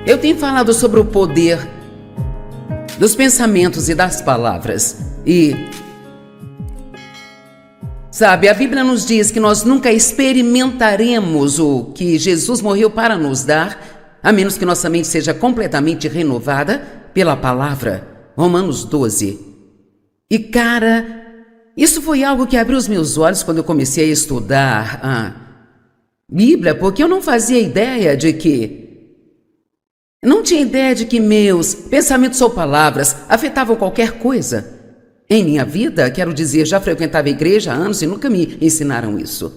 Eu tenho falado sobre o poder dos pensamentos e das palavras. E, sabe, a Bíblia nos diz que nós nunca experimentaremos o que Jesus morreu para nos dar, a menos que nossa mente seja completamente renovada pela palavra. Romanos 12. E, cara, isso foi algo que abriu os meus olhos quando eu comecei a estudar a Bíblia, porque eu não fazia ideia de que... Não tinha ideia de que meus pensamentos ou palavras afetavam qualquer coisa em minha vida. Quero dizer, já frequentava a igreja há anos e nunca me ensinaram isso.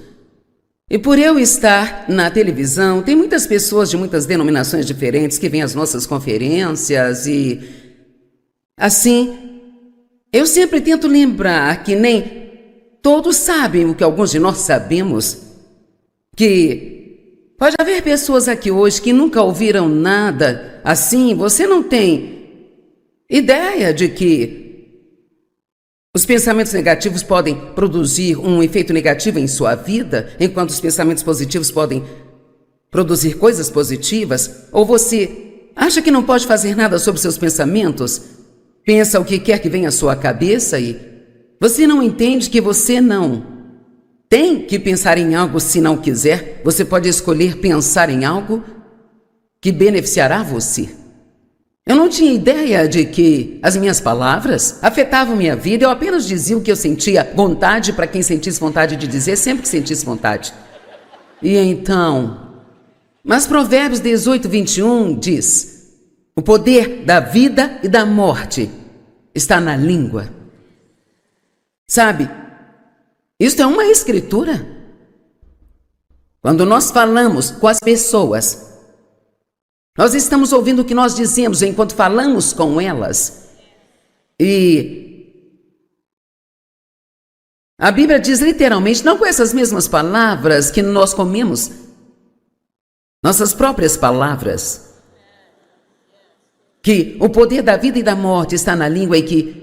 E por eu estar na televisão, tem muitas pessoas de muitas denominações diferentes que vêm às nossas conferências e... Assim, eu sempre tento lembrar que nem todos sabem o que alguns de nós sabemos, que... Pode haver pessoas aqui hoje que nunca ouviram nada assim. Você não tem ideia de que os pensamentos negativos podem produzir um efeito negativo em sua vida, enquanto os pensamentos positivos podem produzir coisas positivas? Ou você acha que não pode fazer nada sobre seus pensamentos? Pensa o que quer que venha à sua cabeça e você não entende que você não tem que pensar em algo se não quiser. Você pode escolher pensar em algo que beneficiará você. Eu não tinha ideia de que as minhas palavras afetavam minha vida. Eu apenas dizia o que eu sentia vontade para quem sentisse vontade de dizer, sempre que sentisse vontade. E então... Mas Provérbios 18, 21 diz: o poder da vida e da morte está na língua. Sabe... Isto é uma escritura. Quando nós falamos com as pessoas, nós estamos ouvindo o que nós dizemos enquanto falamos com elas. E a Bíblia diz literalmente, não com essas mesmas palavras que nós comemos, nossas próprias palavras, que o poder da vida e da morte está na língua e que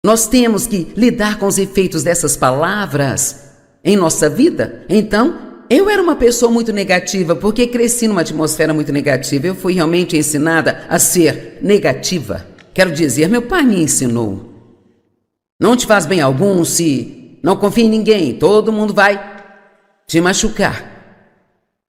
nós temos que lidar com os efeitos dessas palavras em nossa vida. Então, eu era uma pessoa muito negativa, porque cresci numa atmosfera muito negativa. Eu fui realmente ensinada a ser negativa. Quero dizer, meu pai me ensinou. Não te faz bem algum se não confia em ninguém. Todo mundo vai te machucar.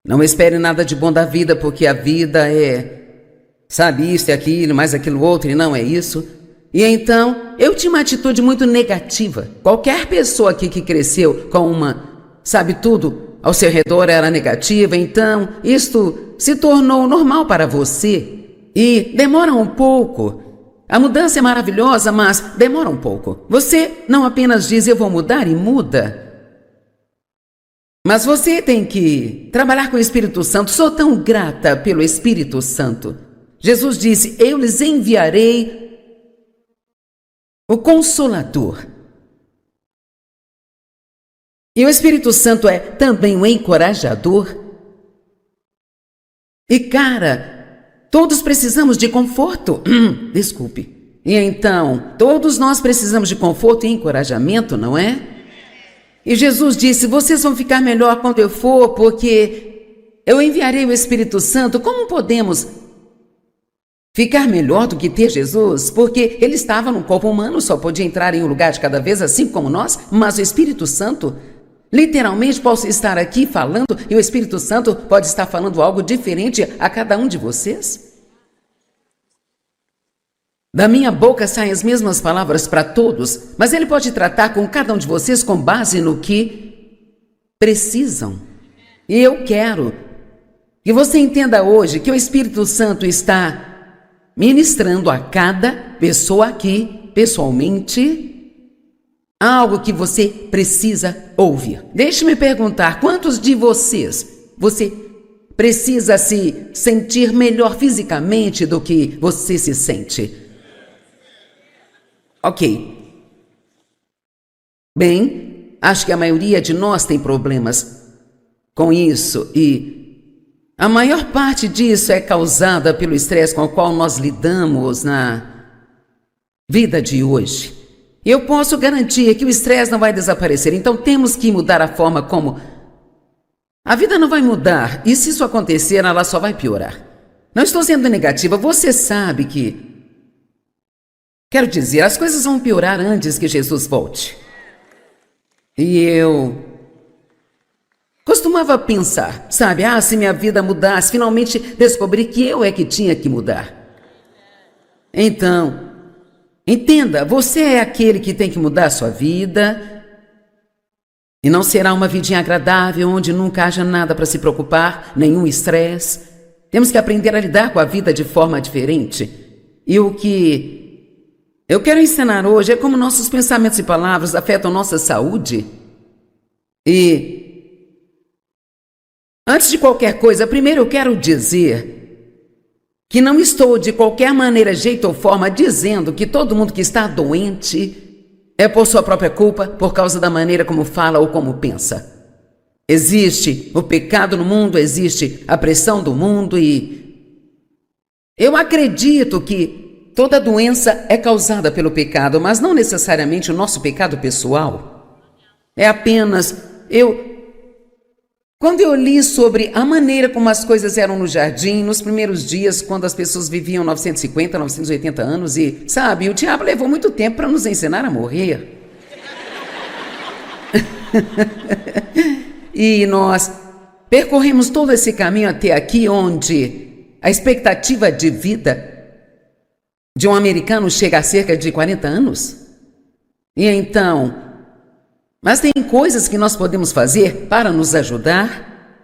Não espere nada de bom da vida, porque a vida é, sabe, isso e aquilo, mais aquilo outro, e não é isso. E então, eu tinha uma atitude muito negativa. Qualquer pessoa aqui que cresceu com uma, sabe, tudo ao seu redor era negativa, então isto se tornou normal para você. E demora um pouco. A mudança é maravilhosa, mas demora um pouco. Você não apenas diz, eu vou mudar e muda. Mas você tem que trabalhar com o Espírito Santo. Sou tão grata pelo Espírito Santo. Jesus disse, eu lhes enviarei o Consolador. E o Espírito Santo é também um encorajador. E cara, todos precisamos de conforto. Desculpe. E então, todos nós precisamos de conforto e encorajamento, não é? E Jesus disse, vocês vão ficar melhor quando eu for, porque eu enviarei o Espírito Santo. Como podemos ficar melhor do que ter Jesus? Porque ele estava no corpo humano, só podia entrar em um lugar de cada vez, assim como nós, mas o Espírito Santo, literalmente, posso estar aqui falando e o Espírito Santo pode estar falando algo diferente a cada um de vocês. Da minha boca saem as mesmas palavras para todos, mas ele pode tratar com cada um de vocês com base no que precisam. E eu quero que você entenda hoje que o Espírito Santo está ministrando a cada pessoa aqui, pessoalmente, algo que você precisa ouvir. Deixe-me perguntar, quantos de vocês, você precisa se sentir melhor fisicamente do que você se sente? Ok. Bem, acho que a maioria de nós tem problemas com isso e a maior parte disso é causada pelo estresse com o qual nós lidamos na vida de hoje. Eu posso garantir que o estresse não vai desaparecer, então temos que mudar a forma como A vida não vai mudar, e se isso acontecer, ela só vai piorar. Não estou sendo negativa, você sabe que... Quero dizer, as coisas vão piorar antes que Jesus volte. E eu costumava pensar, sabe, se minha vida mudasse, finalmente descobri que eu é que tinha que mudar. Então, entenda, você é aquele que tem que mudar a sua vida, e não será uma vidinha agradável onde nunca haja nada para se preocupar, nenhum estresse. Temos que aprender a lidar com a vida de forma diferente. E o que eu quero ensinar hoje é como nossos pensamentos e palavras afetam nossa saúde. E antes de qualquer coisa, primeiro eu quero dizer que não estou de qualquer maneira, jeito ou forma dizendo que todo mundo que está doente é por sua própria culpa, por causa da maneira como fala ou como pensa. Existe o pecado no mundo, existe a pressão do mundo e eu acredito que toda doença é causada pelo pecado, mas não necessariamente o nosso pecado pessoal. É apenas quando eu li sobre a maneira como as coisas eram no jardim, nos primeiros dias, quando as pessoas viviam 950, 980 anos e, sabe, o diabo levou muito tempo para nos ensinar a morrer. E nós percorremos todo esse caminho até aqui, onde a expectativa de vida de um americano chega a cerca de 40 anos. E então... Mas tem coisas que nós podemos fazer para nos ajudar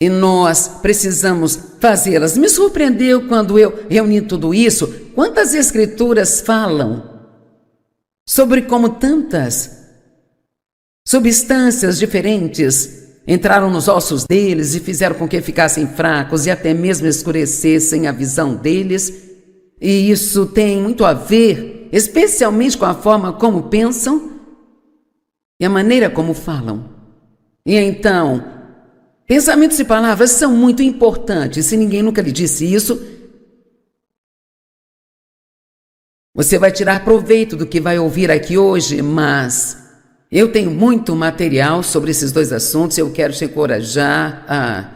e nós precisamos fazê-las. Me surpreendeu quando eu reuni tudo isso, quantas escrituras falam sobre como tantas substâncias diferentes entraram nos ossos deles e fizeram com que ficassem fracos e até mesmo escurecessem a visão deles. E isso tem muito a ver, especialmente com a forma como pensam e a maneira como falam. E então, pensamentos e palavras são muito importantes. Se ninguém nunca lhe disse isso, você vai tirar proveito do que vai ouvir aqui hoje, mas eu tenho muito material sobre esses dois assuntos. Eu quero te encorajar a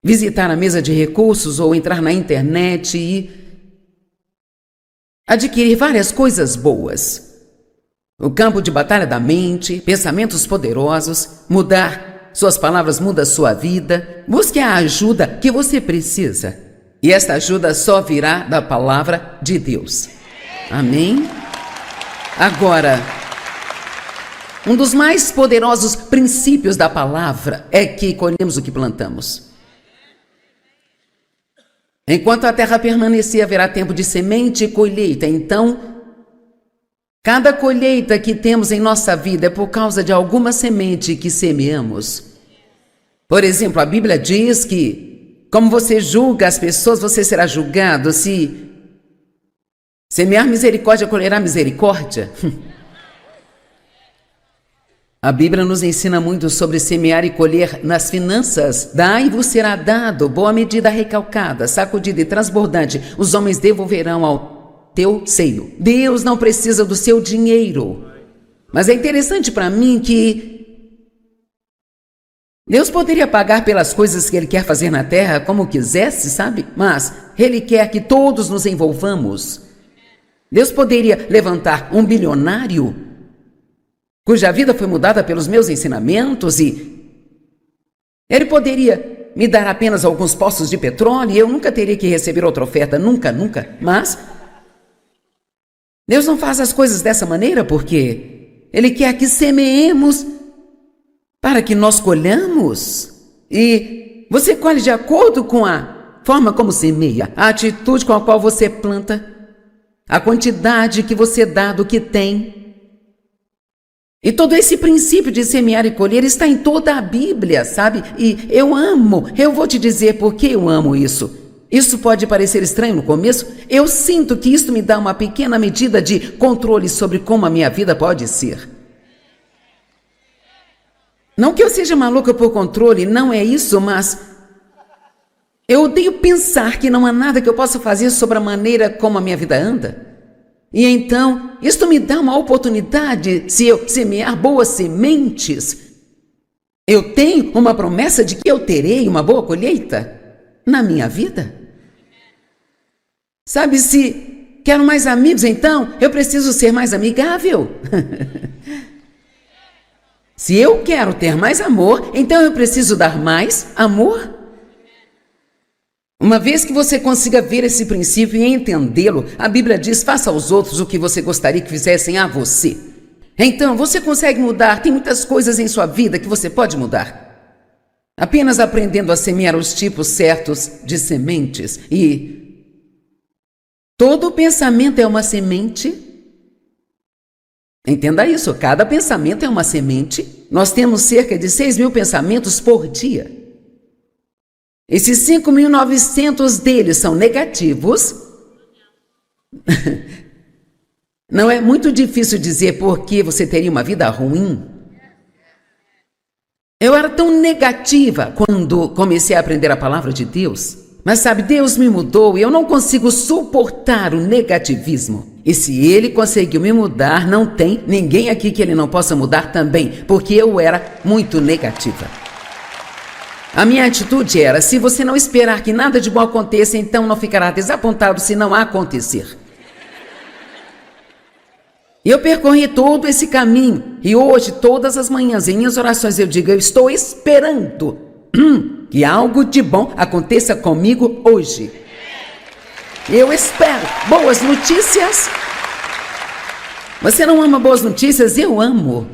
visitar a mesa de recursos ou entrar na internet e adquirir várias coisas boas. O campo de batalha da mente, pensamentos poderosos, mudar suas palavras muda sua vida. Busque a ajuda que você precisa. E esta ajuda só virá da palavra de Deus. Amém? Agora, um dos mais poderosos princípios da palavra é que colhemos o que plantamos. Enquanto a terra permanecer, haverá tempo de semente e colheita. Então, cada colheita que temos em nossa vida é por causa de alguma semente que semeamos. Por exemplo, a Bíblia diz que, como você julga as pessoas, você será julgado. Se semear misericórdia, colherá misericórdia. A Bíblia nos ensina muito sobre semear e colher nas finanças. Dai e vos será dado, boa medida recalcada, sacudida e transbordante, os homens devolverão ao teu seio. Deus não precisa do seu dinheiro. Mas é interessante para mim que Deus poderia pagar pelas coisas que Ele quer fazer na terra como quisesse, sabe? Mas Ele quer que todos nos envolvamos. Deus poderia levantar um bilionário cuja vida foi mudada pelos meus ensinamentos e Ele poderia me dar apenas alguns poços de petróleo e eu nunca teria que receber outra oferta, nunca. Mas Deus não faz as coisas dessa maneira porque Ele quer que semeemos para que nós colhamos. E você colhe de acordo com a forma como semeia, a atitude com a qual você planta, a quantidade que você dá do que tem. E todo esse princípio de semear e colher está em toda a Bíblia, sabe? E eu vou te dizer por que eu amo isso. Isso pode parecer estranho no começo. Eu sinto que isso me dá uma pequena medida de controle sobre como a minha vida pode ser. Não que eu seja maluca por controle, não é isso, mas eu odeio pensar que não há nada que eu possa fazer sobre a maneira como a minha vida anda. E então, isso me dá uma oportunidade, se eu semear boas sementes, Eu tenho uma promessa de que eu terei uma boa colheita na minha vida. Sabe, se quero mais amigos, então eu preciso ser mais amigável. Se eu quero ter mais amor, então eu preciso dar mais amor. Uma vez que você consiga ver esse princípio e entendê-lo, a Bíblia diz: faça aos outros o que você gostaria que fizessem a você. Então, você consegue mudar, tem muitas coisas em sua vida que você pode mudar. Apenas aprendendo a semear os tipos certos de sementes. E todo pensamento é uma semente. Entenda isso, cada pensamento é uma semente. Nós temos cerca de 6.000 pensamentos por dia. Esses 5.900 deles são negativos. Não é muito difícil dizer por que você teria uma vida ruim. Eu era tão negativa quando comecei a aprender a palavra de Deus. Mas sabe, Deus me mudou e eu não consigo suportar o negativismo. E se Ele conseguiu me mudar, não tem ninguém aqui que Ele não possa mudar também, porque eu era muito negativa. A minha atitude era: se você não esperar que nada de bom aconteça, então não ficará desapontado se não acontecer. Eu percorri todo esse caminho e hoje, todas as manhãs, em minhas orações, eu digo: eu estou esperando que algo de bom aconteça comigo hoje. Eu espero boas notícias. Você não ama boas notícias? Eu amo.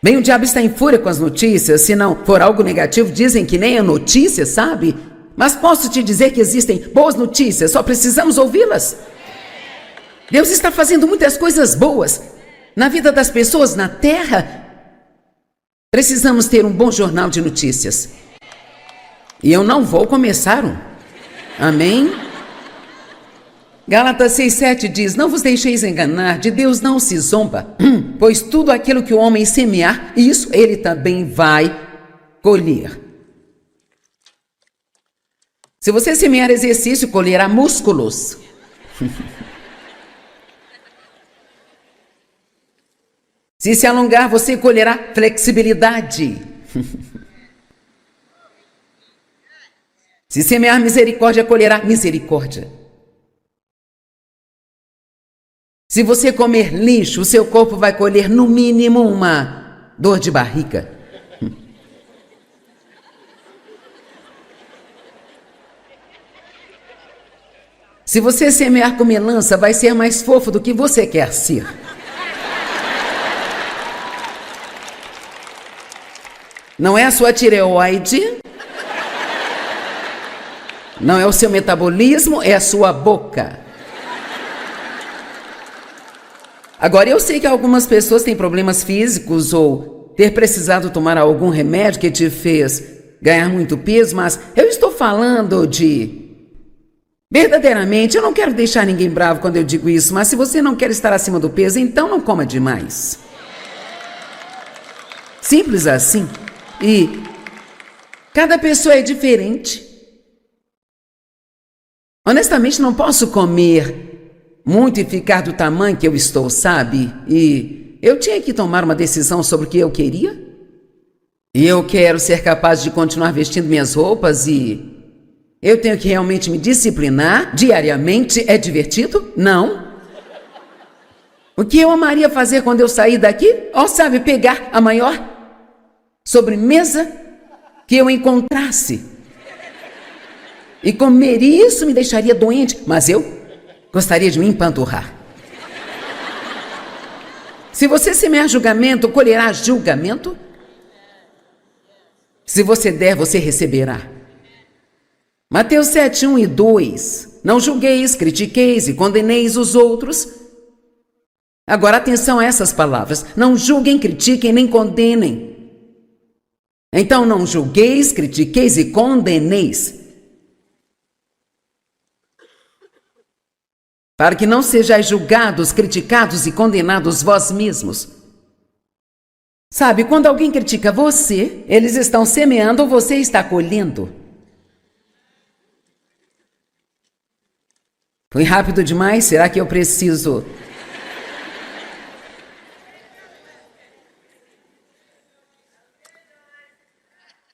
Bem, o diabo está em fúria com as notícias. Se não for algo negativo, dizem que nem é notícia, sabe? Mas posso te dizer que existem boas notícias, só precisamos ouvi-las. Deus está fazendo muitas coisas boas na vida das pessoas na terra. Precisamos ter um bom jornal de notícias. E eu não vou começar um. Amém? Gálatas 6:7 diz: não vos deixeis enganar, de Deus não se zomba, pois tudo aquilo que o homem semear, isso ele também vai colher. Se você semear exercício, colherá músculos. Se alongar, você colherá flexibilidade. Se semear misericórdia, colherá misericórdia. Se você comer lixo, o seu corpo vai colher no mínimo uma dor de barriga. Se você semear com melancia, vai ser mais fofo do que você quer ser. Não é a sua tireoide, não é o seu metabolismo, é a sua boca. Agora, eu sei que algumas pessoas têm problemas físicos ou ter precisado tomar algum remédio que te fez ganhar muito peso, mas eu estou falando de... Verdadeiramente, eu não quero deixar ninguém bravo quando eu digo isso, mas se você não quer estar acima do peso, então não coma demais. Simples assim. E cada pessoa é diferente. Honestamente, não posso comer muito e ficar do tamanho que eu estou, sabe? E eu tinha que tomar uma decisão sobre o que eu queria. E eu quero ser capaz de continuar vestindo minhas roupas e eu tenho que realmente me disciplinar diariamente. É divertido? Não. O que eu amaria fazer quando eu sair daqui? Sabe, pegar a maior sobremesa que eu encontrasse e comer isso me deixaria doente, mas eu gostaria de me empanturrar. Se você semear julgamento, colherá julgamento. Se você der, você receberá. Mateus 7:1 e 2. Não julgueis, critiqueis e condeneis os outros. Agora atenção a essas palavras. Não julguem, critiquem nem condenem. Então não julgueis, critiqueis e condeneis, para que não sejais julgados, criticados e condenados vós mesmos. Sabe, quando alguém critica você, eles estão semeando ou você está colhendo. Foi rápido demais? Será que eu preciso...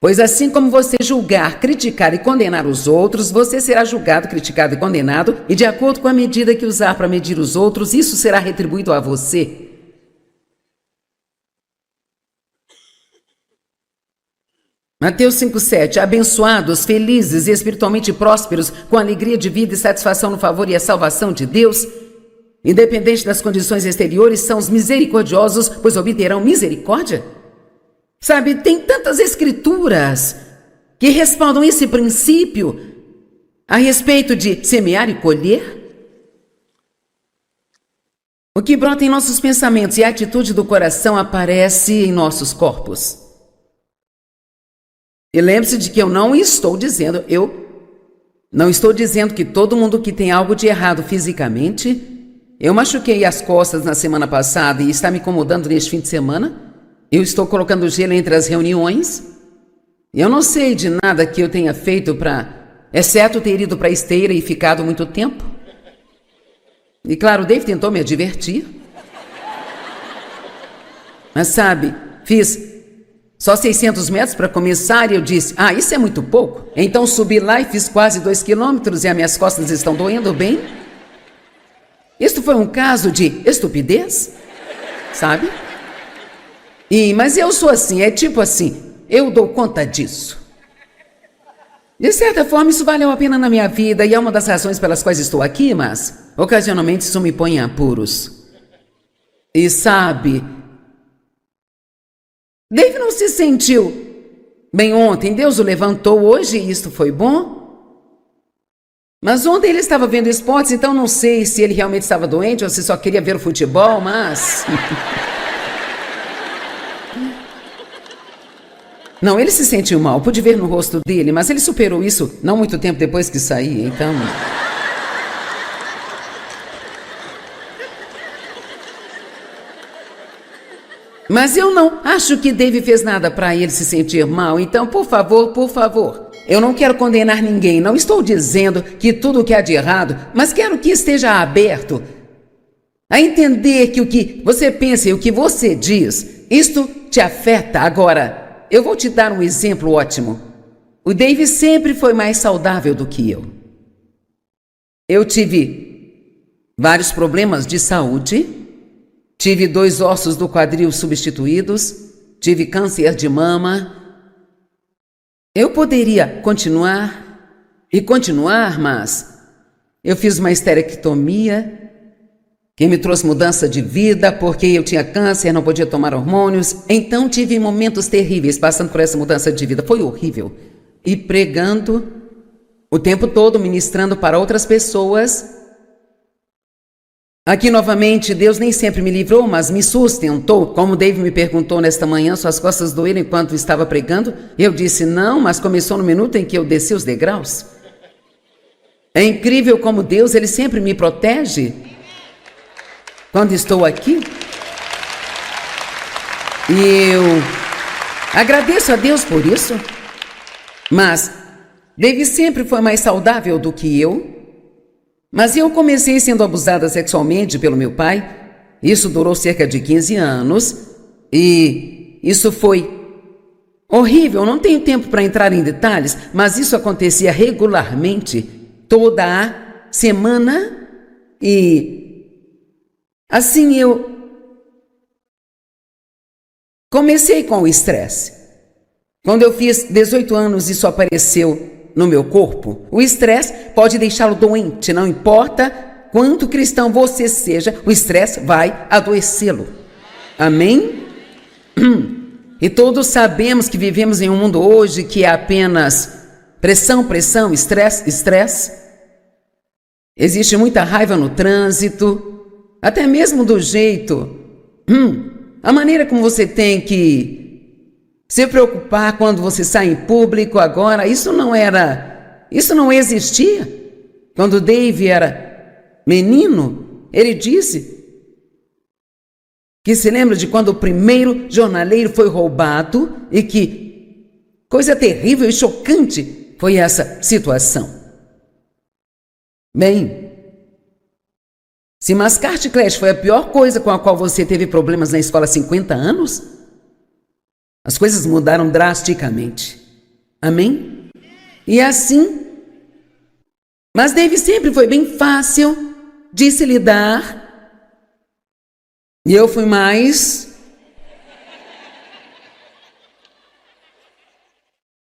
Pois assim como você julgar, criticar e condenar os outros, você será julgado, criticado e condenado, e de acordo com a medida que usar para medir os outros, isso será retribuído a você. Mateus 5,7. Abençoados, felizes e espiritualmente prósperos, com alegria de vida e satisfação no favor e a salvação de Deus, independente das condições exteriores, são os misericordiosos, pois obterão misericórdia. Sabe, tem tantas escrituras que respaldam esse princípio a respeito de semear e colher. O que brota em nossos pensamentos e a atitude do coração aparece em nossos corpos. E lembre-se de que eu não estou dizendo que todo mundo que tem algo de errado fisicamente. Eu machuquei as costas na semana passada e está me incomodando neste fim de semana. Eu estou colocando gelo entre as reuniões. Eu não sei de nada que eu tenha feito exceto ter ido para a esteira e ficado muito tempo. E claro, o Dave tentou me advertir. Mas sabe, fiz só 600 metros para começar e eu disse, isso é muito pouco. Então subi lá e fiz quase 2 quilômetros e as minhas costas estão doendo bem. Isto foi um caso de estupidez, sabe? Mas eu sou assim, é tipo assim, eu dou conta disso. De certa forma, isso valeu a pena na minha vida e é uma das razões pelas quais estou aqui, mas ocasionalmente isso me põe em apuros. E sabe, Dave não se sentiu bem ontem, Deus o levantou hoje e isto foi bom. Mas ontem ele estava vendo esportes, então não sei se ele realmente estava doente ou se só queria ver o futebol, mas... Não, ele se sentiu mal, pude ver no rosto dele, mas ele superou isso não muito tempo depois que saí, então... Mas eu não acho que Dave fez nada para ele se sentir mal, então, por favor, eu não quero condenar ninguém, não estou dizendo que tudo o que há de errado, mas quero que esteja aberto a entender que o que você pensa e o que você diz, isto te afeta. Agora, eu vou te dar um exemplo ótimo. O Dave sempre foi mais saudável do que eu. Eu tive vários problemas de saúde, tive 2 ossos do quadril substituídos, tive câncer de mama. Eu poderia continuar, mas eu fiz uma esterectomia, que me trouxe mudança de vida, porque eu tinha câncer, não podia tomar hormônios. Então tive momentos terríveis passando por essa mudança de vida. Foi horrível. E pregando o tempo todo, ministrando para outras pessoas. Aqui novamente, Deus nem sempre me livrou, mas me sustentou. Como Dave me perguntou nesta manhã, suas costas doeram enquanto estava pregando? Eu disse não, mas começou no minuto em que eu desci os degraus. É incrível como Deus, Ele sempre me protege quando estou aqui. E eu agradeço a Deus por isso. Mas Dave sempre foi mais saudável do que eu. Mas eu comecei sendo abusada sexualmente pelo meu pai. Isso durou cerca de 15 anos. E isso foi horrível. Não tenho tempo para entrar em detalhes, mas isso acontecia regularmente, toda a semana. E assim eu comecei com o estresse. Quando eu fiz 18 anos, isso apareceu no meu corpo. O estresse pode deixá-lo doente, não importa quanto cristão você seja, o estresse vai adoecê-lo. Amém? E todos sabemos que vivemos em um mundo hoje que é apenas pressão, estresse. Existe muita raiva no trânsito, até mesmo do jeito, a maneira como você tem que se preocupar quando você sai em público agora, isso não existia. Quando Dave era menino, ele disse que se lembra de quando o primeiro jornaleiro foi roubado e que coisa terrível e chocante foi essa situação. Bem, se mascar chiclete foi a pior coisa com a qual você teve problemas na escola há 50 anos, as coisas mudaram drasticamente. Amém? E assim, mas David sempre foi bem fácil de se lidar. E eu fui mais.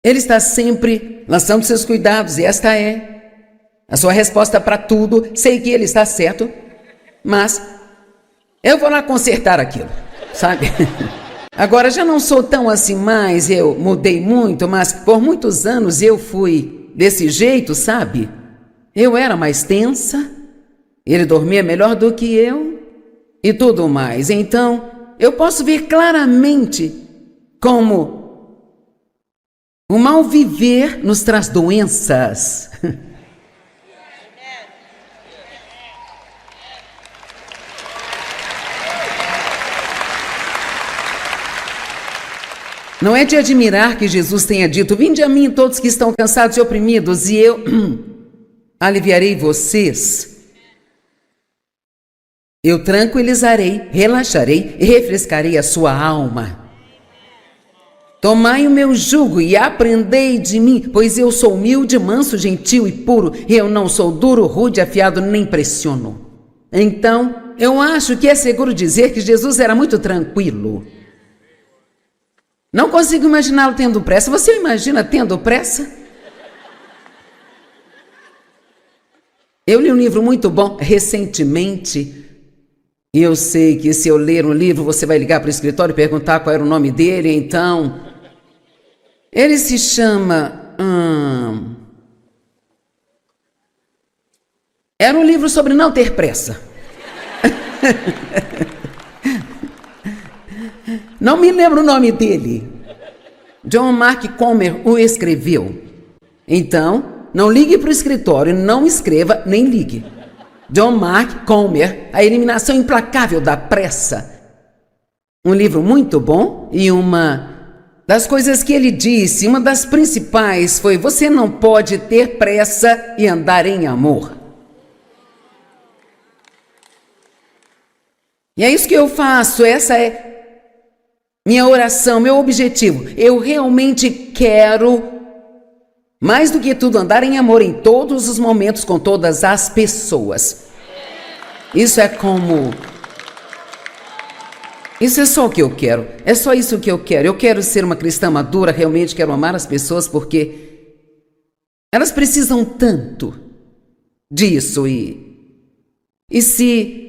Ele está sempre lançando seus cuidados, e esta é a sua resposta para tudo. Sei que ele está certo, mas eu vou lá consertar aquilo, sabe? Agora já não sou tão assim mais, eu mudei muito, mas por muitos anos eu fui desse jeito, sabe? Eu era mais tensa, ele dormia melhor do que eu e tudo mais. Então, eu posso ver claramente como o mal viver nos traz doenças. Não é de admirar que Jesus tenha dito: vinde a mim todos que estão cansados e oprimidos, e eu aliviarei vocês. Eu tranquilizarei, relaxarei e refrescarei a sua alma. Tomai o meu jugo e aprendei de mim, pois eu sou humilde, manso, gentil e puro, e eu não sou duro, rude, afiado, nem pressiono. Então, eu acho que é seguro dizer que Jesus era muito tranquilo. Não consigo imaginá-lo tendo pressa. Você imagina tendo pressa? Eu li um livro muito bom recentemente, e eu sei que se eu ler um livro, você vai ligar para o escritório e perguntar qual era o nome dele, então... Ele se chama... Era um livro sobre não ter pressa. Não me lembro o nome dele. John Mark Comer o escreveu. Então, não ligue para o escritório, não escreva, nem ligue. John Mark Comer, A Eliminação Implacável da Pressa. Um livro muito bom, e uma das coisas que ele disse, uma das principais foi: você não pode ter pressa e andar em amor. E é isso que eu faço, essa é minha oração, meu objetivo. Eu realmente quero, mais do que tudo, andar em amor em todos os momentos, com todas as pessoas. Isso é como... Isso é só o que eu quero. É só isso que eu quero. Eu quero ser uma cristã madura, realmente quero amar as pessoas, porque elas precisam tanto disso. E se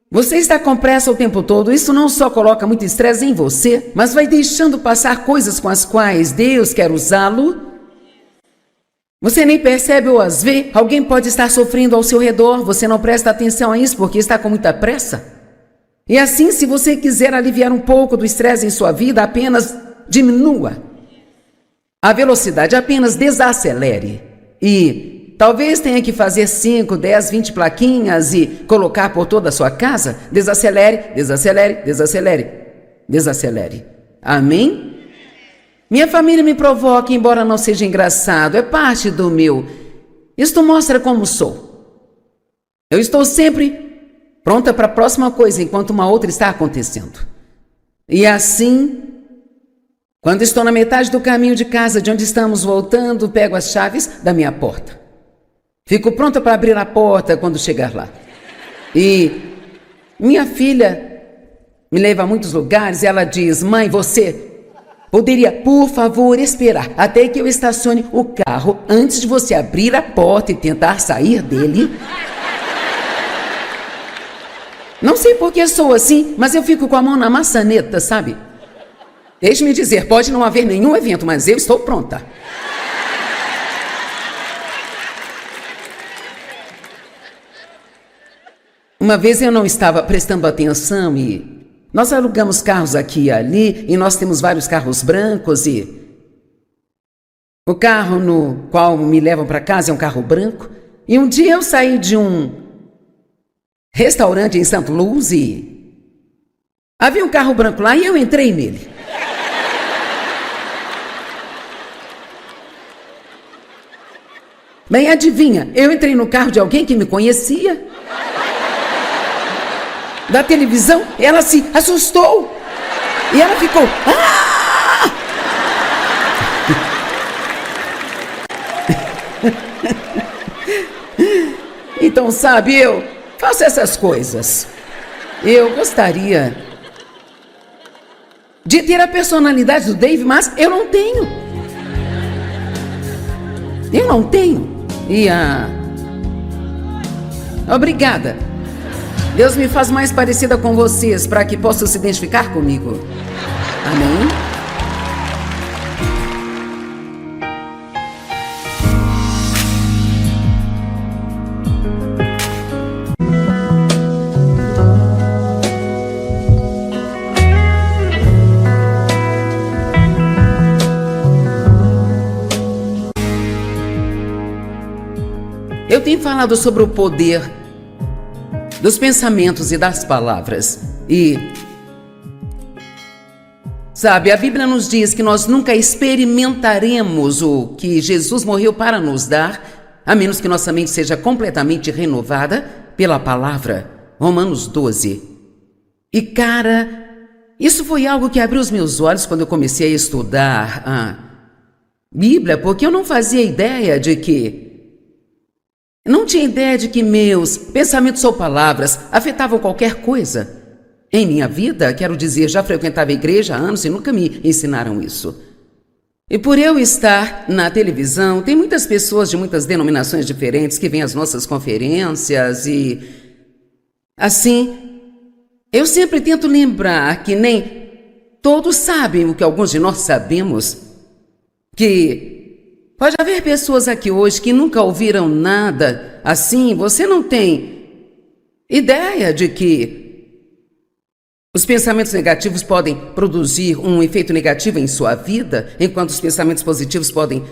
você está com pressa o tempo todo, isso não só coloca muito estresse em você, mas vai deixando passar coisas com as quais Deus quer usá-lo. Você nem percebe ou as vê. Alguém pode estar sofrendo ao seu redor, você não presta atenção a isso porque está com muita pressa. E assim, se você quiser aliviar um pouco do estresse em sua vida, apenas diminua a velocidade, apenas desacelere. E talvez tenha que fazer 5, 10, 20 plaquinhas e colocar por toda a sua casa. Desacelere, desacelere, desacelere, desacelere. Amém? Minha família me provoca, embora não seja engraçado, é parte do meu. Isto mostra como sou. Eu estou sempre pronta para a próxima coisa, enquanto uma outra está acontecendo. E assim, quando estou na metade do caminho de casa, de onde estamos voltando, pego as chaves da minha porta. Fico pronta para abrir a porta quando chegar lá. E minha filha me leva a muitos lugares e ela diz: mãe, você poderia, por favor, esperar até que eu estacione o carro antes de você abrir a porta e tentar sair dele? Não sei por que sou assim, mas eu fico com a mão na maçaneta, sabe? Deixe-me dizer, pode não haver nenhum evento, mas eu estou pronta. Uma vez eu não estava prestando atenção e nós alugamos carros aqui e ali, e nós temos vários carros brancos, e o carro no qual me levam para casa é um carro branco. E um dia eu saí de um restaurante em St. Louis e havia um carro branco lá e eu entrei nele. Bem, adivinha, eu entrei no carro de alguém que me conhecia. Da televisão, ela se assustou. E ela ficou... Ah! Então, sabe, eu faço essas coisas. Eu gostaria de ter a personalidade do Dave, mas eu não tenho. Eu não tenho. Obrigada. Deus me faz mais parecida com vocês para que possam se identificar comigo. Amém? Eu tenho falado sobre o poder dos pensamentos e das palavras. Sabe, a Bíblia nos diz que nós nunca experimentaremos o que Jesus morreu para nos dar, a menos que nossa mente seja completamente renovada pela palavra. Romanos 12. E cara, isso foi algo que abriu os meus olhos quando eu comecei a estudar a Bíblia, porque eu não fazia ideia de que não tinha ideia de que meus pensamentos ou palavras afetavam qualquer coisa em minha vida. Quero dizer, já frequentava a igreja há anos e nunca me ensinaram isso. E por eu estar na televisão, tem muitas pessoas de muitas denominações diferentes que vêm às nossas conferências e assim, eu sempre tento lembrar que nem todos sabem o que alguns de nós sabemos, que pode haver pessoas aqui hoje que nunca ouviram nada assim. Você não tem ideia de que os pensamentos negativos podem produzir um efeito negativo em sua vida, enquanto os pensamentos positivos podem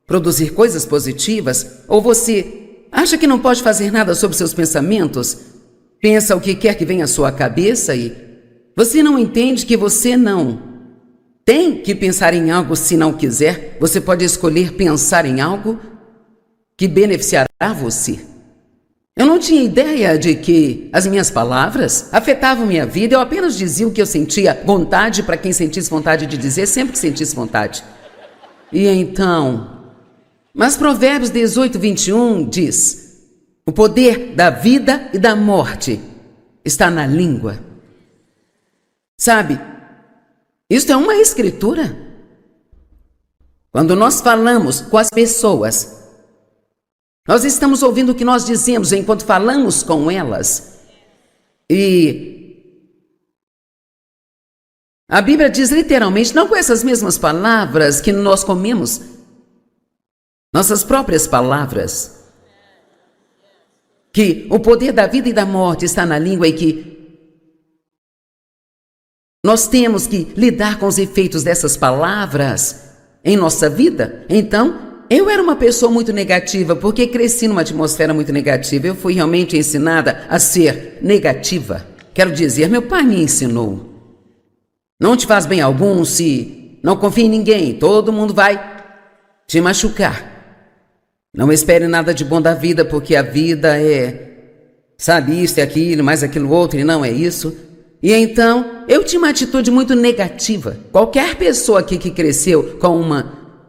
produzir coisas positivas? Ou você acha que não pode fazer nada sobre seus pensamentos? Pensa o que quer que venha à sua cabeça e você não entende que você não tem que pensar em algo se não quiser. Você pode escolher pensar em algo que beneficiará você. Eu não tinha ideia de que as minhas palavras afetavam minha vida. Eu apenas dizia o que eu sentia vontade para quem sentisse vontade de dizer, sempre que sentisse vontade. E então, mas Provérbios 18, 21 diz: o poder da vida e da morte está na língua. Sabe, isto é uma escritura. Quando nós falamos com as pessoas, nós estamos ouvindo o que nós dizemos enquanto falamos com elas. E a Bíblia diz literalmente, não com essas mesmas palavras, que nós comemos nossas próprias palavras, que o poder da vida e da morte está na língua e que nós temos que lidar com os efeitos dessas palavras em nossa vida. Então, eu era uma pessoa muito negativa, porque cresci numa atmosfera muito negativa. Eu fui realmente ensinada a ser negativa. Quero dizer, meu pai me ensinou: não te faz bem algum se não confia em ninguém. Todo mundo vai te machucar. Não espere nada de bom da vida, porque a vida sabe, isso e aquilo, mais aquilo outro, e não é isso. E então, eu tinha uma atitude muito negativa. Qualquer pessoa aqui que cresceu com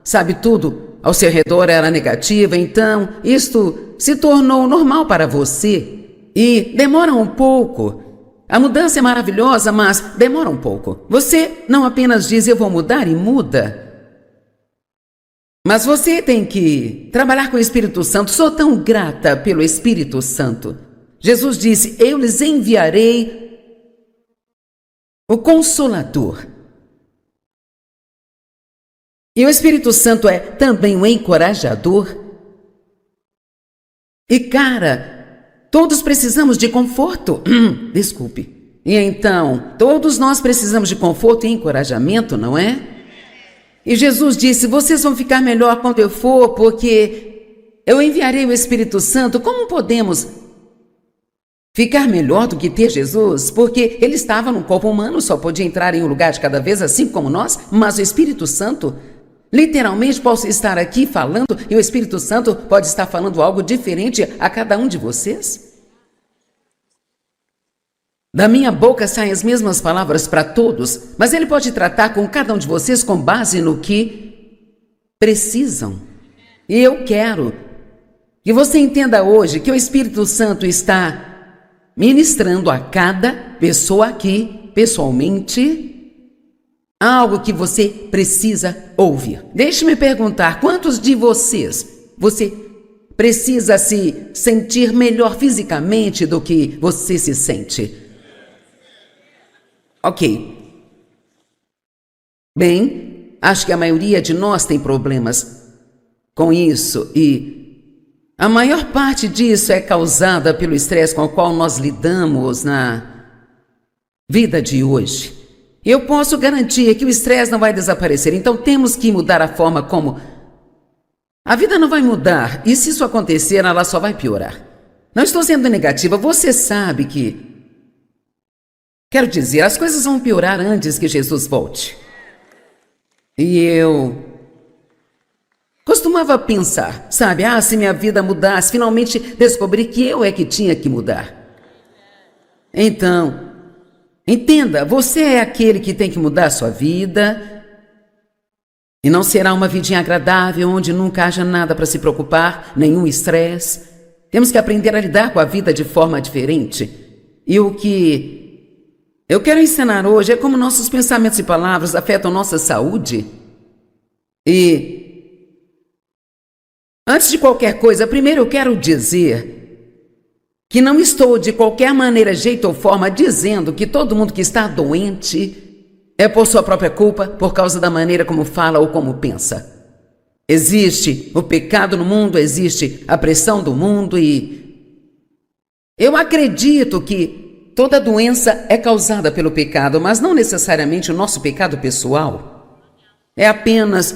sabe, tudo ao seu redor era negativa, então isto se tornou normal para você. E demora um pouco. A mudança é maravilhosa, mas demora um pouco. Você não apenas diz, eu vou mudar, e muda. Mas você tem que trabalhar com o Espírito Santo. Sou tão grata pelo Espírito Santo. Jesus disse, eu lhes enviarei o Consolador. E o Espírito Santo é também um encorajador. E cara, todos precisamos de conforto. Desculpe. E então, todos nós precisamos de conforto e encorajamento, não é? E Jesus disse, vocês vão ficar melhor quando eu for, porque eu enviarei o Espírito Santo. Como podemos ficar melhor do que ter Jesus? Porque ele estava num corpo humano, só podia entrar em um lugar de cada vez, assim como nós, mas o Espírito Santo, literalmente, posso estar aqui falando e o Espírito Santo pode estar falando algo diferente a cada um de vocês. Da minha boca saem as mesmas palavras para todos, mas ele pode tratar com cada um de vocês com base no que precisam. E eu quero Que você entenda hoje que o Espírito Santo está ministrando a cada pessoa aqui, pessoalmente, algo que você precisa ouvir. Deixe-me perguntar, quantos de você precisa se sentir melhor fisicamente do que você se sente? Ok. Bem, acho que a maioria de nós tem problemas com isso e a maior parte disso é causada pelo estresse com o qual nós lidamos na vida de hoje. Eu posso garantir que o estresse não vai desaparecer, então temos que mudar a forma como... A vida não vai mudar, e se isso acontecer, ela só vai piorar. Não estou sendo negativa, você sabe que... Quero dizer, as coisas vão piorar antes que Jesus volte. E eu costumava pensar, sabe, se minha vida mudasse, finalmente descobri que eu é que tinha que mudar. Então... Entenda, você é aquele que tem que mudar a sua vida e não será uma vidinha agradável onde nunca haja nada para se preocupar, nenhum estresse. Temos que aprender a lidar com a vida de forma diferente. E o que eu quero ensinar hoje é como nossos pensamentos e palavras afetam nossa saúde. E antes de qualquer coisa, primeiro eu quero dizer que não estou de qualquer maneira, jeito ou forma dizendo que todo mundo que está doente é por sua própria culpa, por causa da maneira como fala ou como pensa. Existe o pecado no mundo, existe a pressão do mundo e eu acredito que toda doença é causada pelo pecado, mas não necessariamente o nosso pecado pessoal. É apenas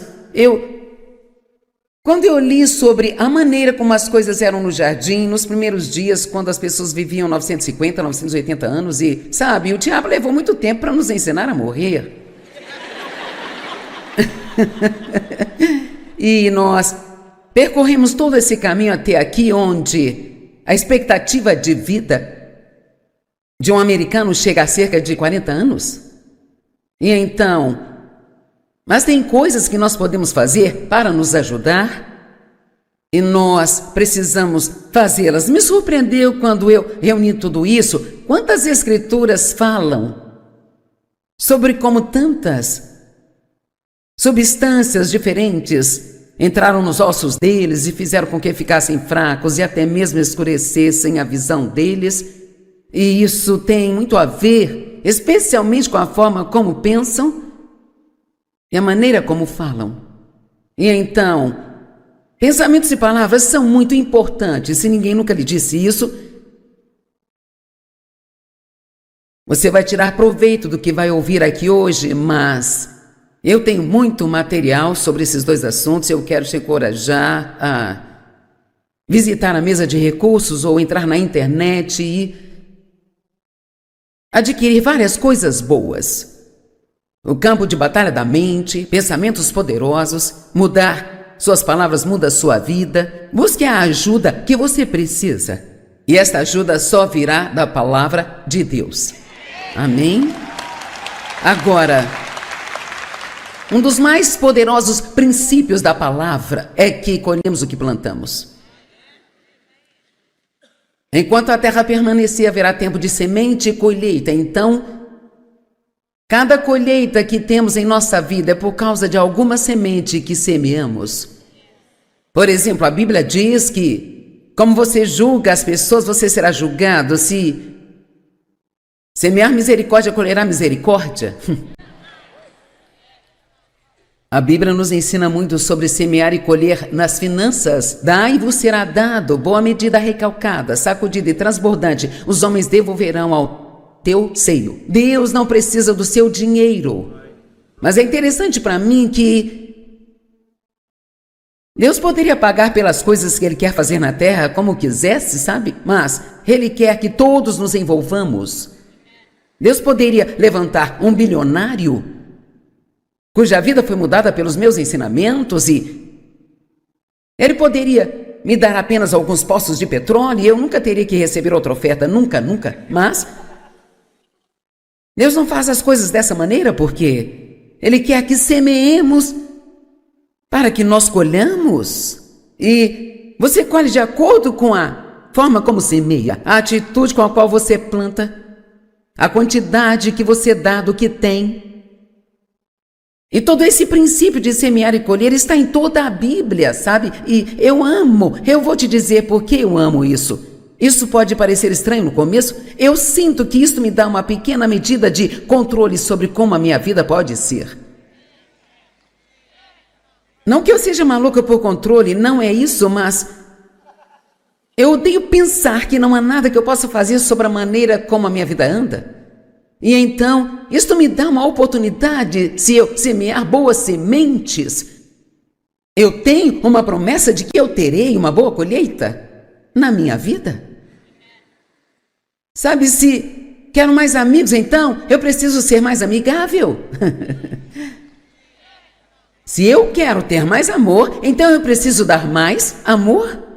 Quando eu li sobre a maneira como as coisas eram no jardim, nos primeiros dias, quando as pessoas viviam 950, 980 anos e, sabe, o diabo levou muito tempo para nos ensinar a morrer. E nós percorremos todo esse caminho até aqui, onde a expectativa de vida de um americano chega a cerca de 40 anos. E então... Mas tem coisas que nós podemos fazer para nos ajudar e nós precisamos fazê-las. Me surpreendeu quando eu reuni tudo isso, quantas escrituras falam sobre como tantas substâncias diferentes entraram nos ossos deles e fizeram com que ficassem fracos e até mesmo escurecessem a visão deles. E isso tem muito a ver, especialmente com a forma como pensam e a maneira como falam. E então, pensamentos e palavras são muito importantes. Se ninguém nunca lhe disse isso, você vai tirar proveito do que vai ouvir aqui hoje, mas eu tenho muito material sobre esses dois assuntos. Eu quero te encorajar a visitar a mesa de recursos ou entrar na internet e adquirir várias coisas boas. O campo de batalha da mente, pensamentos poderosos, mudar suas palavras muda sua vida. Busque a ajuda que você precisa. E esta ajuda só virá da palavra de Deus. Amém? Agora, um dos mais poderosos princípios da palavra é que colhemos o que plantamos. Enquanto a terra permanecer, haverá tempo de semente e colheita. Então, cada colheita que temos em nossa vida é por causa de alguma semente que semeamos. Por exemplo, a Bíblia diz que, como você julga as pessoas, você será julgado. Se semear misericórdia, colherá misericórdia. A Bíblia nos ensina muito sobre semear e colher nas finanças. Dai e vos será dado, boa medida recalcada, sacudida e transbordante, os homens devolverão ao teu seio. Deus não precisa do seu dinheiro. Mas é interessante para mim que Deus poderia pagar pelas coisas que Ele quer fazer na terra como quisesse, sabe? Mas Ele quer que todos nos envolvamos. Deus poderia levantar um bilionário cuja vida foi mudada pelos meus ensinamentos e Ele poderia me dar apenas alguns poços de petróleo e eu nunca teria que receber outra oferta, nunca. Mas Deus não faz as coisas dessa maneira porque Ele quer que semeemos para que nós colhamos. E você colhe de acordo com a forma como semeia, a atitude com a qual você planta, a quantidade que você dá do que tem. E todo esse princípio de semear e colher está em toda a Bíblia, sabe? E eu vou te dizer por que eu amo isso. Isso pode parecer estranho no começo. Eu sinto que isso me dá uma pequena medida de controle sobre como a minha vida pode ser. Não que eu seja maluca por controle, não é isso, mas eu odeio pensar que não há nada que eu possa fazer sobre a maneira como a minha vida anda. E então, isto me dá uma oportunidade, se eu semear boas sementes, eu tenho uma promessa de que eu terei uma boa colheita na minha vida. Sabe, se quero mais amigos, então eu preciso ser mais amigável. Se eu quero ter mais amor, então eu preciso dar mais amor.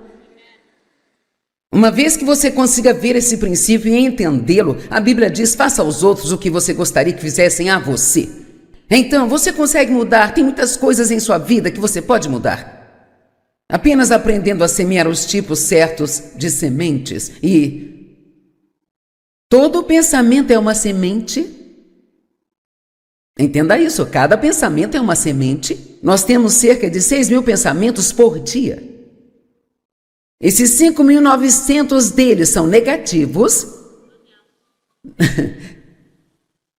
Uma vez que você consiga ver esse princípio e entendê-lo, a Bíblia diz: faça aos outros o que você gostaria que fizessem a você. Então, você consegue mudar, tem muitas coisas em sua vida que você pode mudar. Apenas aprendendo a semear os tipos certos de sementes. E todo pensamento é uma semente. Entenda isso, cada pensamento é uma semente. Nós temos cerca de 6.000 pensamentos por dia. Esses 5.900 deles são negativos.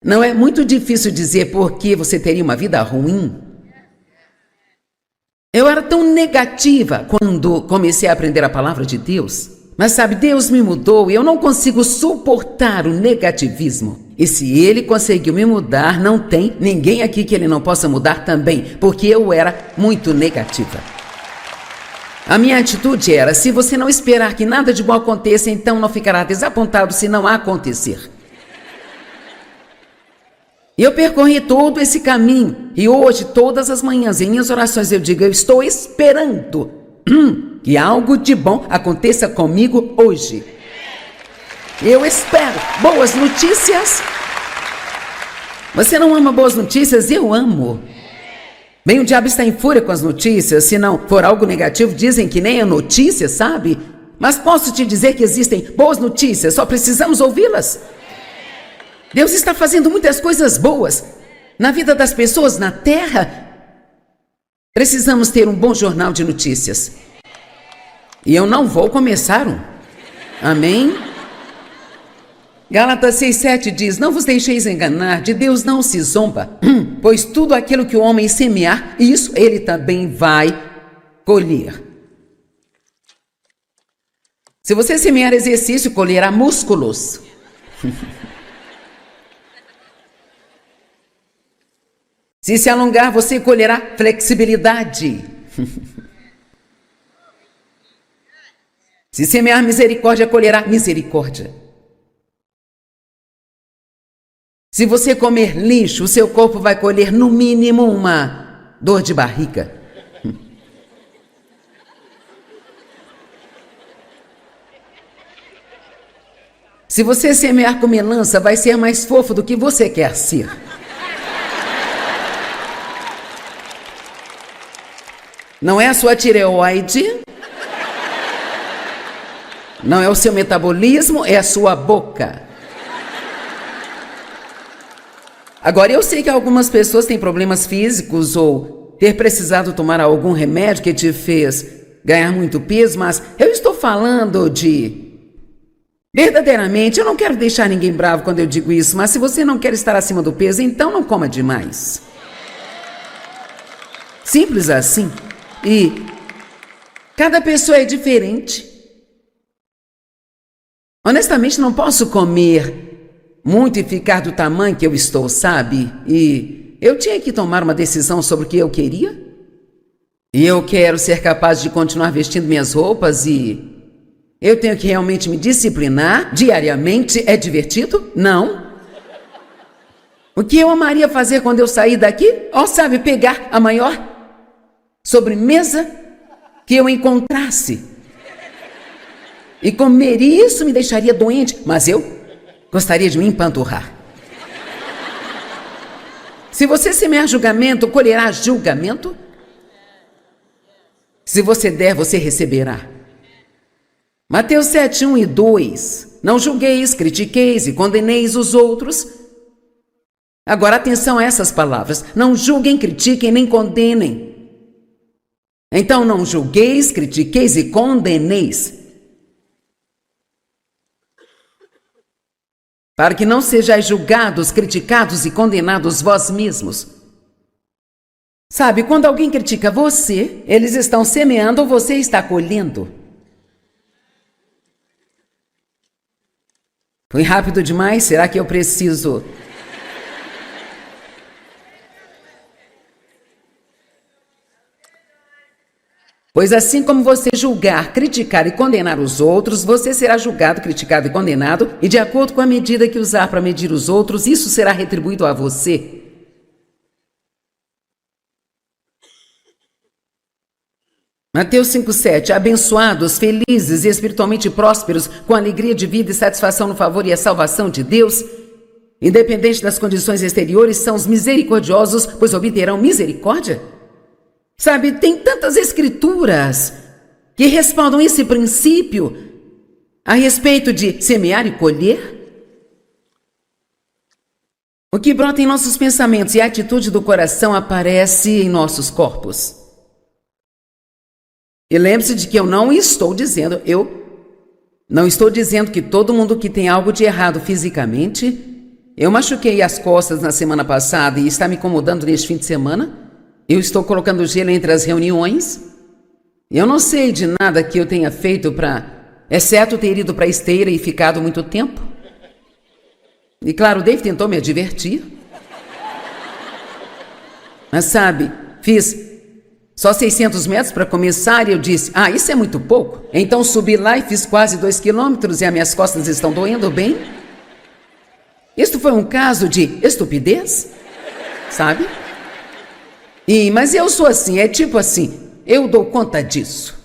Não é muito difícil dizer por que você teria uma vida ruim. Eu era tão negativa quando comecei a aprender a palavra de Deus. Mas sabe, Deus me mudou e eu não consigo suportar o negativismo. E se Ele conseguiu me mudar, não tem ninguém aqui que Ele não possa mudar também, porque eu era muito negativa. A minha atitude era: se você não esperar que nada de bom aconteça, então não ficará desapontado se não acontecer. E eu percorri todo esse caminho, e hoje, todas as manhãs, em minhas orações, eu digo: eu estou esperando que algo de bom aconteça comigo hoje. Eu espero boas notícias. Você não ama boas notícias? Eu amo. Bem, o diabo está em fúria com as notícias. Se não for algo negativo, dizem que nem é notícia, sabe? Mas posso te dizer que existem boas notícias, só precisamos ouvi-las. Deus está fazendo muitas coisas boas na vida das pessoas na terra. Precisamos ter um bom jornal de notícias. E eu não vou começar um. Amém? Gálatas 6,7 diz: não vos deixeis enganar, de Deus não se zomba, pois tudo aquilo que o homem semear, isso ele também vai colher. Se você semear exercício, colherá músculos. Se alongar, você colherá flexibilidade. Se semear misericórdia, colherá misericórdia. Se você comer lixo, o seu corpo vai colher no mínimo uma dor de barriga. Se você semear com melança, vai ser mais fofo do que você quer ser. Não é a sua tireoide, não é o seu metabolismo, é a sua boca. Agora, eu sei que algumas pessoas têm problemas físicos ou ter precisado tomar algum remédio que te fez ganhar muito peso, mas eu estou falando de... Verdadeiramente, eu não quero deixar ninguém bravo quando eu digo isso, mas se você não quer estar acima do peso, então não coma demais. Simples assim. E cada pessoa é diferente. Honestamente, não posso comer muito e ficar do tamanho que eu estou, sabe? E eu tinha que tomar uma decisão sobre o que eu queria. E eu quero ser capaz de continuar vestindo minhas roupas e eu tenho que realmente me disciplinar diariamente. É divertido? Não. O que eu amaria fazer quando eu sair daqui? Sabe, pegar a maior sobremesa que eu encontrasse e comer. Isso me deixaria doente, mas eu gostaria de me empanturrar. Se você semear julgamento, colherá julgamento. Se você der, você receberá. Mateus 7, 1 e 2. Não julgueis, critiqueis e condeneis os outros. Agora, atenção a essas palavras. Não julguem, critiquem nem condenem. Então, não julgueis, critiqueis e condeneis, para que não sejais julgados, criticados e condenados vós mesmos. Sabe, quando alguém critica você, eles estão semeando ou você está colhendo. Foi rápido demais? Será que eu preciso? Pois assim como você julgar, criticar e condenar os outros, você será julgado, criticado e condenado, e de acordo com a medida que usar para medir os outros, isso será retribuído a você. Mateus 5,7. Abençoados, felizes e espiritualmente prósperos, com alegria de vida e satisfação no favor e a salvação de Deus, independente das condições exteriores, são os misericordiosos, pois obterão misericórdia. Sabe, tem tantas escrituras que respaldam esse princípio a respeito de semear e colher. O que brota em nossos pensamentos e a atitude do coração aparece em nossos corpos. E lembre-se de que eu não estou dizendo que todo mundo que tem algo de errado fisicamente. Eu machuquei as costas na semana passada e está me incomodando neste fim de semana. Eu estou colocando gelo entre as reuniões. Eu não sei de nada que eu tenha feito exceto ter ido para a esteira e ficado muito tempo. E claro, o Dave tentou me advertir. Mas sabe, fiz só 600 metros para começar e eu disse, isso é muito pouco. Então subi lá e fiz quase 2 quilômetros e as minhas costas estão doendo bem. Isto foi um caso de estupidez, sabe? Mas eu sou assim, é tipo assim, eu dou conta disso.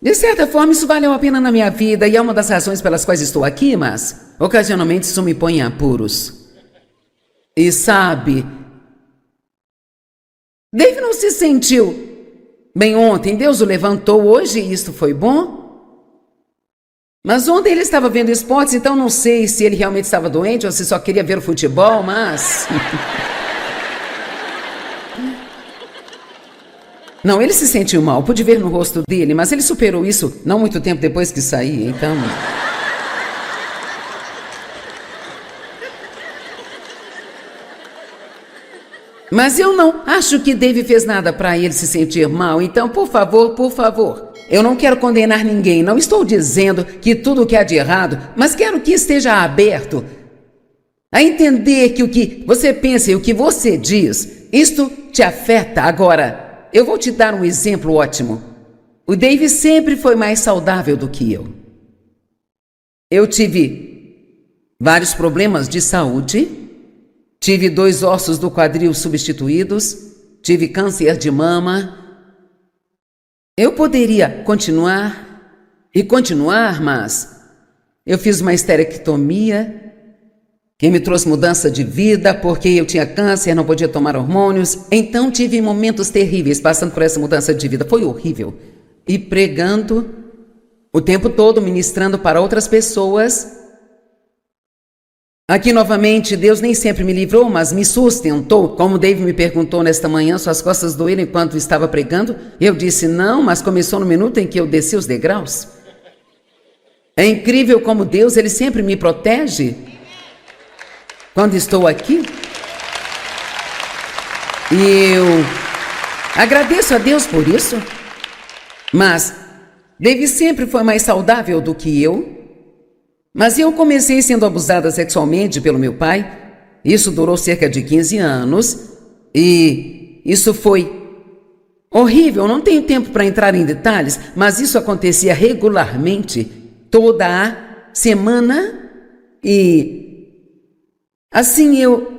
De certa forma, isso valeu a pena na minha vida e é uma das razões pelas quais estou aqui, mas ocasionalmente isso me põe em apuros. E sabe, Dave não se sentiu bem ontem, Deus o levantou hoje e isto foi bom. Mas ontem ele estava vendo esportes, então não sei se ele realmente estava doente ou se só queria ver o futebol, mas... Não, ele se sentiu mal, pude ver no rosto dele, mas ele superou isso não muito tempo depois que saí, então... Mas eu não acho que Dave fez nada para ele se sentir mal, então, por favor, eu não quero condenar ninguém, não estou dizendo que tudo o que há de errado, mas quero que esteja aberto a entender que o que você pensa e o que você diz, isto te afeta. Agora, eu vou te dar um exemplo ótimo. O Dave sempre foi mais saudável do que eu. Eu tive vários problemas de saúde, tive 2 ossos do quadril substituídos, tive câncer de mama. Eu poderia continuar, mas eu fiz uma esterectomia, que me trouxe mudança de vida, porque eu tinha câncer, não podia tomar hormônios. Então tive momentos terríveis passando por essa mudança de vida. Foi horrível. E pregando o tempo todo, ministrando para outras pessoas. Aqui novamente, Deus nem sempre me livrou, mas me sustentou. Como Dave me perguntou nesta manhã, suas costas doeram enquanto estava pregando? Eu disse não, mas começou no minuto em que eu desci os degraus. É incrível como Deus, Ele sempre me protege quando estou aqui. E eu agradeço a Deus por isso. Mas Dave sempre foi mais saudável do que eu. Mas eu comecei sendo abusada sexualmente pelo meu pai. Isso durou cerca de 15 anos. E isso foi horrível. Não tenho tempo para entrar em detalhes, mas isso acontecia regularmente, toda a semana. E assim eu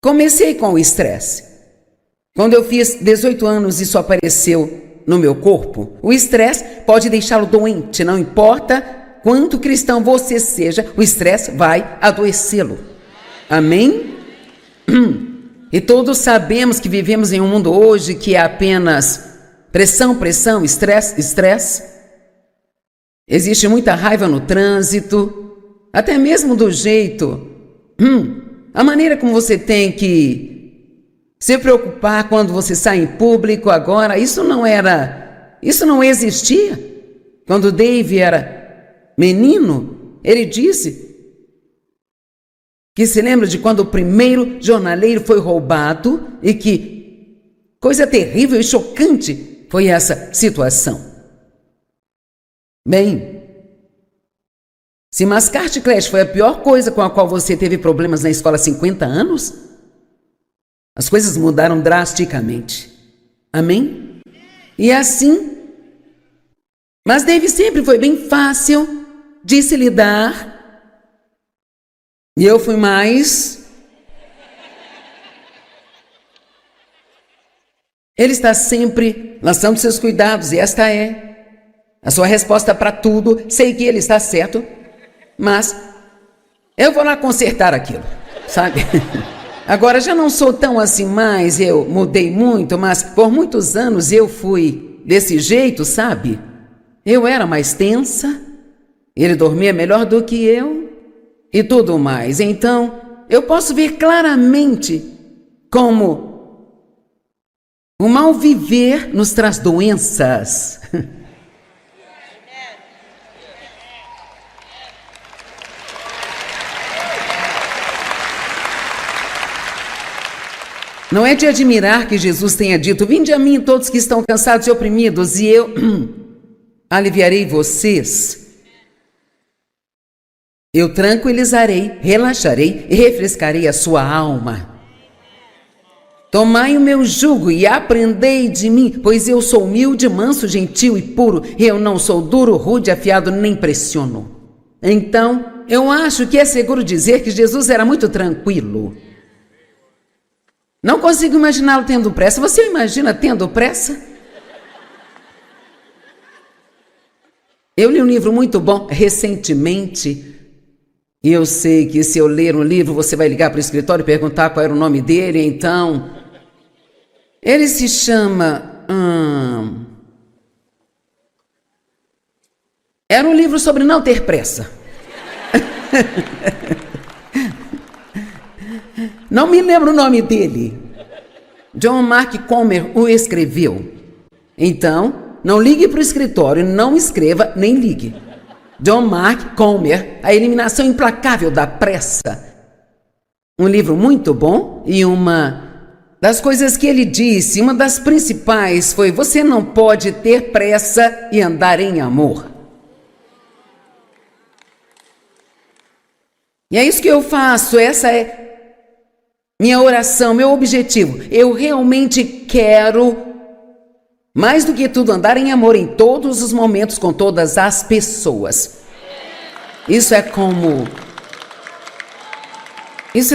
comecei com o estresse. Quando eu fiz 18 anos, isso apareceu no meu corpo. O estresse pode deixá-lo doente, não importa quanto cristão você seja, o estresse vai adoecê-lo. Amém? E todos sabemos que vivemos em um mundo hoje que é apenas Pressão, estresse. Existe muita raiva no trânsito, até mesmo do jeito, a maneira como você tem que se preocupar quando você sai em público agora, isso não existia. Quando Dave era menino, ele disse que se lembra de quando o primeiro jornaleiro foi roubado e que coisa terrível e chocante foi essa situação. Bem, se mascar chiclete foi a pior coisa com a qual você teve problemas na escola há 50 anos, as coisas mudaram drasticamente. Amém? E assim, mas Dave sempre foi bem fácil de se lidar. E eu fui mais. Ele está sempre lançando seus cuidados, e esta é a sua resposta para tudo. Sei que ele está certo, mas eu vou lá consertar aquilo, sabe? Agora já não sou tão assim mais, eu mudei muito, mas por muitos anos eu fui desse jeito, sabe? Eu era mais tensa, ele dormia melhor do que eu. E tudo mais. Então, eu posso ver claramente como o mal viver nos traz doenças. Não é de admirar que Jesus tenha dito: vinde a mim todos que estão cansados e oprimidos, e eu aliviarei vocês. Eu tranquilizarei, relaxarei e refrescarei a sua alma. Tomai o meu jugo e aprendei de mim, pois eu sou humilde, manso, gentil e puro. Eu não sou duro, rude, afiado, nem pressiono. Então, eu acho que é seguro dizer que Jesus era muito tranquilo. Não consigo imaginá-lo tendo pressa. Você imagina tendo pressa? Eu li um livro muito bom recentemente. E eu sei que se eu ler um livro, você vai ligar para o escritório e perguntar qual era o nome dele. Então, ele se chama... Era um livro sobre não ter pressa. Não me lembro o nome dele. John Mark Comer o escreveu. Então, não ligue para o escritório, não escreva, nem ligue. John Mark Comer, A Eliminação Implacável da Pressa. Um livro muito bom, e uma das coisas que ele disse, uma das principais foi: você não pode ter pressa e andar em amor. E é isso que eu faço, essa é minha oração, meu objetivo. Eu realmente quero, mais do que tudo, andar em amor em todos os momentos, com todas as pessoas. Isso é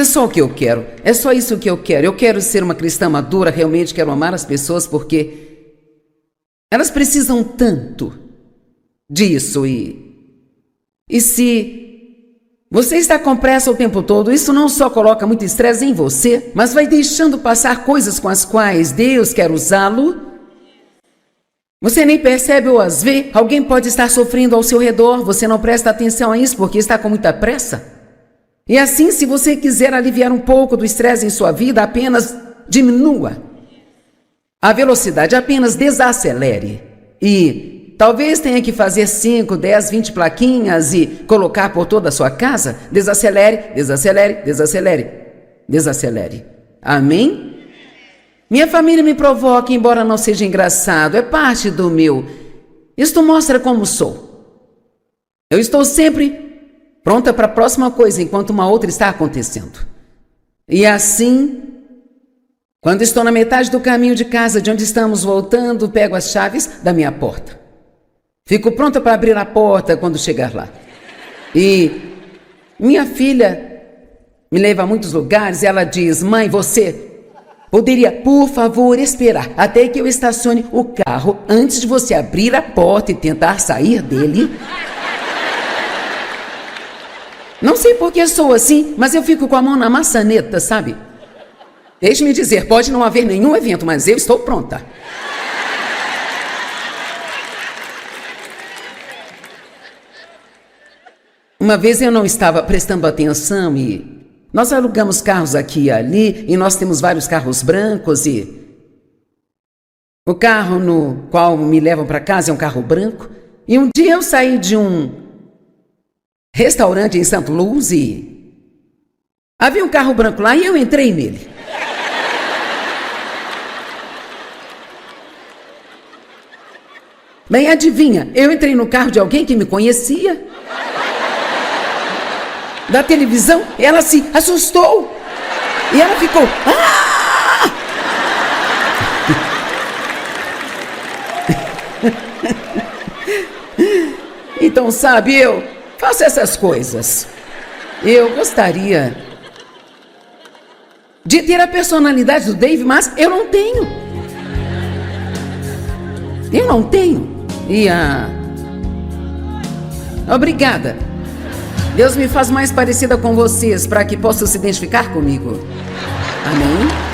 só o que eu quero. É só isso que eu quero. Eu quero ser uma cristã madura, realmente quero amar as pessoas, porque elas precisam tanto disso. E se você está com pressa o tempo todo, isso não só coloca muito estresse em você, mas vai deixando passar coisas com as quais Deus quer usá-lo. Você nem percebe ou as vê. Alguém pode estar sofrendo ao seu redor, você não presta atenção a isso porque está com muita pressa. E assim, se você quiser aliviar um pouco do estresse em sua vida, apenas diminua a velocidade, apenas desacelere. E talvez tenha que fazer 5, 10, 20 plaquinhas e colocar por toda a sua casa. Desacelere, desacelere, desacelere, desacelere. Amém? Minha família me provoca, embora não seja engraçado, é parte do meu. Isto mostra como sou. Eu estou sempre pronta para a próxima coisa, enquanto uma outra está acontecendo. E assim, quando estou na metade do caminho de casa, de onde estamos voltando, pego as chaves da minha porta. Fico pronta para abrir a porta quando chegar lá. E minha filha me leva a muitos lugares e ela diz: mãe, você poderia, por favor, esperar até que eu estacione o carro antes de você abrir a porta e tentar sair dele? Não sei por que sou assim, mas eu fico com a mão na maçaneta, sabe? Deixe-me dizer, pode não haver nenhum evento, mas eu estou pronta. Uma vez eu não estava prestando atenção e nós alugamos carros aqui e ali e nós temos vários carros brancos e o carro no qual me levam para casa é um carro branco. E um dia eu saí de um restaurante em Santo Luz e havia um carro branco lá e eu entrei nele. Bem, adivinha, eu entrei no carro de alguém que me conhecia. Da televisão, ela se assustou. E ela ficou... Ah! Então, sabe, eu faço essas coisas. Eu gostaria de ter a personalidade do Dave, mas eu não tenho. Eu não tenho. E obrigada. Deus me faz mais parecida com vocês para que possam se identificar comigo. Amém?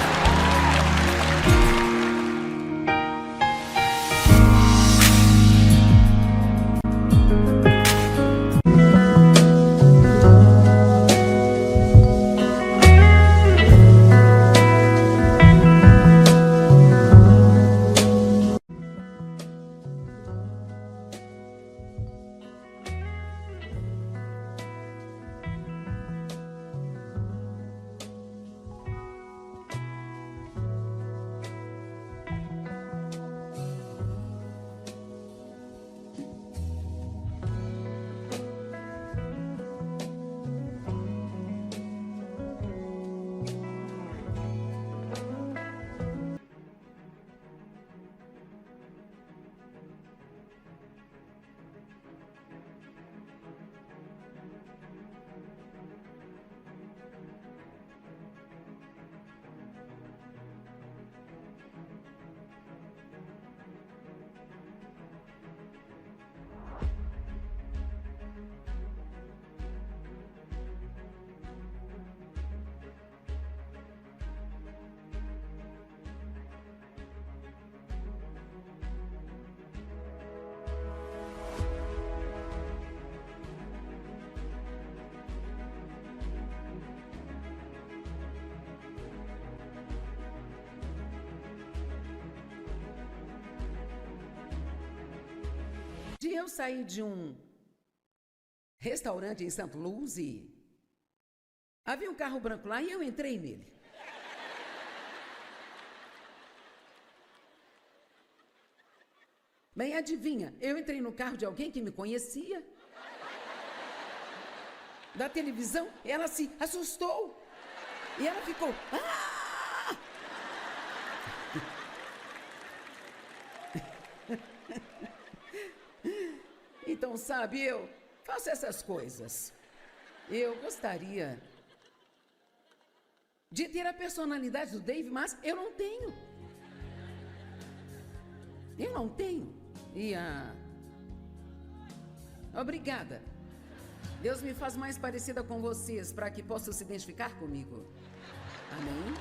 Eu saí de um restaurante em Santo Luz e havia um carro branco lá e eu entrei nele. Bem, adivinha, eu entrei no carro de alguém que me conhecia. Da televisão, ela se assustou. E ela ficou... Ah! Então, sabe, eu faço essas coisas. Eu gostaria de ter a personalidade do Dave, mas eu não tenho. Eu não tenho. E obrigada. Deus me faz mais parecida com vocês para que possam se identificar comigo. Amém?